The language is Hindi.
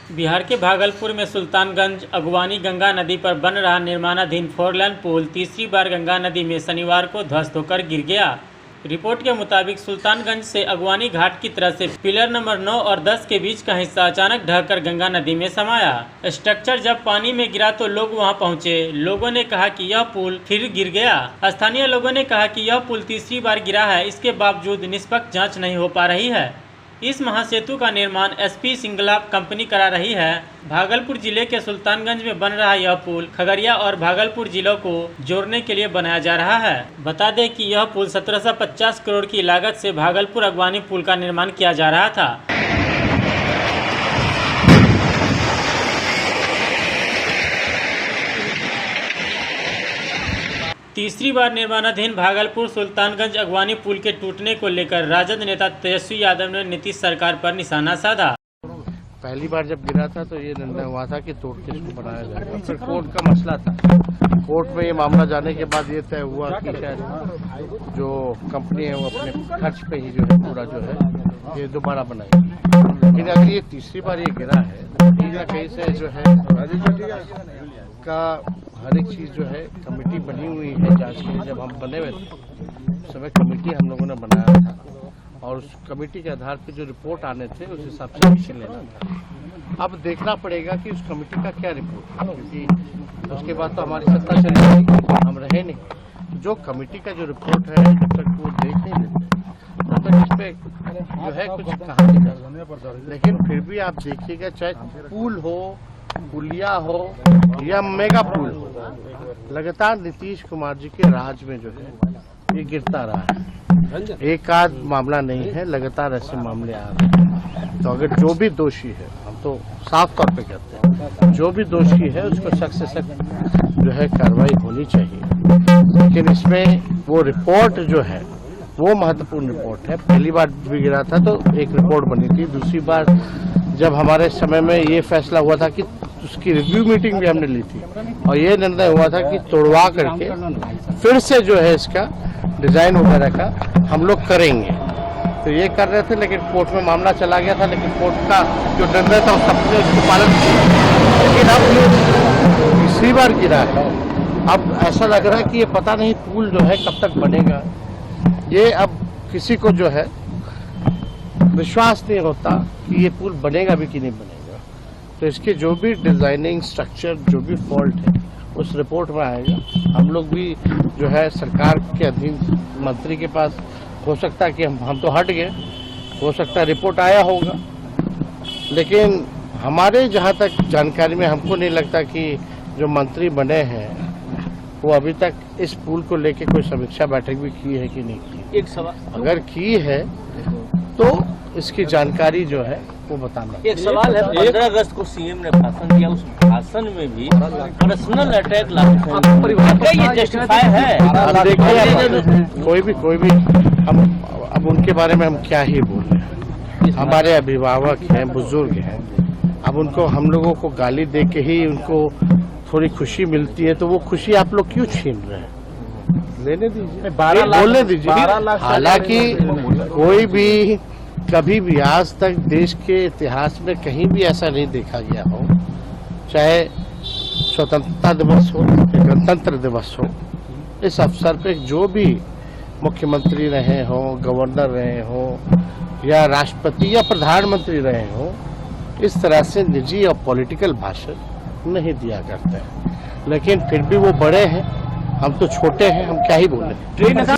बिहार के भागलपुर में सुल्तानगंज अगवानी गंगा नदी पर बन रहा निर्माणाधीन 4 लेन पुल तीसरी बार गंगा नदी में शनिवार को ध्वस्त होकर गिर गया। रिपोर्ट के मुताबिक सुल्तानगंज से अगवानी घाट की तरफ से पिलर नंबर 9 और 10 के बीच का हिस्सा अचानक ढहकर गंगा नदी में समाया। स्ट्रक्चर जब पानी में गिरा तो लोग वहां पहुंचे। लोगों ने कहा कि यह पुल फिर गिर गया। स्थानीय लोगों ने कहा कि यह पुल तीसरी बार गिरा है, इसके बावजूद निष्पक्ष जाँच नहीं हो पा रही है। इस महासेतु का निर्माण एसपी सिंगला कंपनी करा रही है। भागलपुर जिले के सुल्तानगंज में बन रहा यह पुल खगड़िया और भागलपुर जिलों को जोड़ने के लिए बनाया जा रहा है। बता दें कि यह पुल 1750 करोड़ की लागत से भागलपुर अगवानी पुल का निर्माण किया जा रहा था। तीसरी बार निर्माणाधीन भागलपुर सुल्तानगंज अगवानी पुल के टूटने को लेकर राजद नेता तेजस्वी यादव ने नीतीश सरकार पर निशाना साधा। पहली बार जब गिरा था तो ये निर्णय हुआ था कि तोड़ के इसको बनाया जाएगा। फिर कोर्ट का मसला था, कोर्ट में ये मामला जाने के बाद ये तय हुआ कि शायद जो कंपनी है वो अपने खर्च पे ही जो है पूरा जो है ये दोबारा बनाएगी। लेकिन अगर ये तीसरी बार ये गिरा है तो कहीं ना कहीं से जो है का हर एक चीज जो है कमेटी बनी हुई है जांच के लिए। जब हम बने हुए थे उस समय कमेटी हम लोगों ने बनाया था और उस कमेटी के आधार पर जो रिपोर्ट आने थे उस हिसाब से एक्शन लेना था। अब देखना पड़ेगा कि उस कमेटी का क्या रिपोर्ट है, क्योंकि उसके बाद तो हमारी सत्ता चली गई, हम रहे नहीं। जो कमेटी का जो रिपोर्ट है जब तक वो देख नहीं लेते तब तक इस पे जो है कुछ कहा नहीं जा सकता। लेकिन फिर भी आप देखिएगा, चाहे पुल हो, पुलिया हो या मेगा पुल हो, लगातार नीतीश कुमार जी के राज में जो है ये गिरता रहा है। एक आध मामला नहीं है, लगातार ऐसे मामले आ रहे हैं। तो अगर जो भी दोषी है, हम तो साफ तौर पे कहते हैं, जो भी दोषी है उसको सख्त से सख्त जो है कार्रवाई होनी चाहिए। लेकिन इसमें वो रिपोर्ट जो है वो महत्वपूर्ण रिपोर्ट है। पहली बार भी गिरा था तो एक रिपोर्ट बनी थी, दूसरी बार जब हमारे समय में ये फैसला हुआ था कि उसकी रिव्यू मीटिंग भी हमने ली थी और ये निर्णय हुआ था कि तोड़वा करके फिर से जो है इसका डिजाइन वगैरह का हम लोग करेंगे। तो ये कर रहे थे, लेकिन कोर्ट में मामला चला गया था। लेकिन कोर्ट का जो निर्णय था सबने उसको पालन किया। लेकिन अब तीसरी बार गिरा है, अब ऐसा लग रहा है कि ये पता नहीं पुल जो है कब तक बनेगा। ये अब किसी को जो है विश्वास नहीं होता कि ये पुल बनेगा भी कि नहीं बनेगा। तो इसके जो भी डिजाइनिंग स्ट्रक्चर जो भी फॉल्ट है उस रिपोर्ट में आएगा। हम लोग भी जो है सरकार के अधीन मंत्री के पास, हो सकता है कि हम तो हट गए, हो सकता है रिपोर्ट आया होगा, लेकिन हमारे जहाँ तक जानकारी में हमको नहीं लगता कि जो मंत्री बने हैं वो अभी तक इस पुल को लेके कोई समीक्षा बैठक भी की है कि नहीं की। एक सवाल, अगर की है तो इसकी जानकारी जो है वो बताना। एक सवाल है, 15 अगस्त को सीएम ने भाषण दिया, उस भाषण में भी पर्सनल अटैक ये जस्टिफाई है? देखिए, कोई भी हम अब उनके बारे में हम क्या ही बोले। हमारे अभिभावक हैं, बुजुर्ग हैं, अब उनको हम लोगों को गाली दे के ही उनको थोड़ी खुशी मिलती है, तो वो खुशी आप लोग क्यों छीन रहे हैं? लेने दीजिए, बोलने दीजिए। हालांकि कोई भी कभी भी आज तक देश के इतिहास में कहीं भी ऐसा नहीं देखा गया हो, चाहे स्वतंत्रता दिवस हो या गणतंत्र दिवस हो, इस अवसर पे जो भी मुख्यमंत्री रहे हो, गवर्नर रहे हो या राष्ट्रपति या प्रधानमंत्री रहे हो, इस तरह से निजी और पॉलिटिकल भाषण नहीं दिया करते हैं। लेकिन फिर भी वो बड़े हैं, हम तो छोटे हैं, हम क्या ही बोले।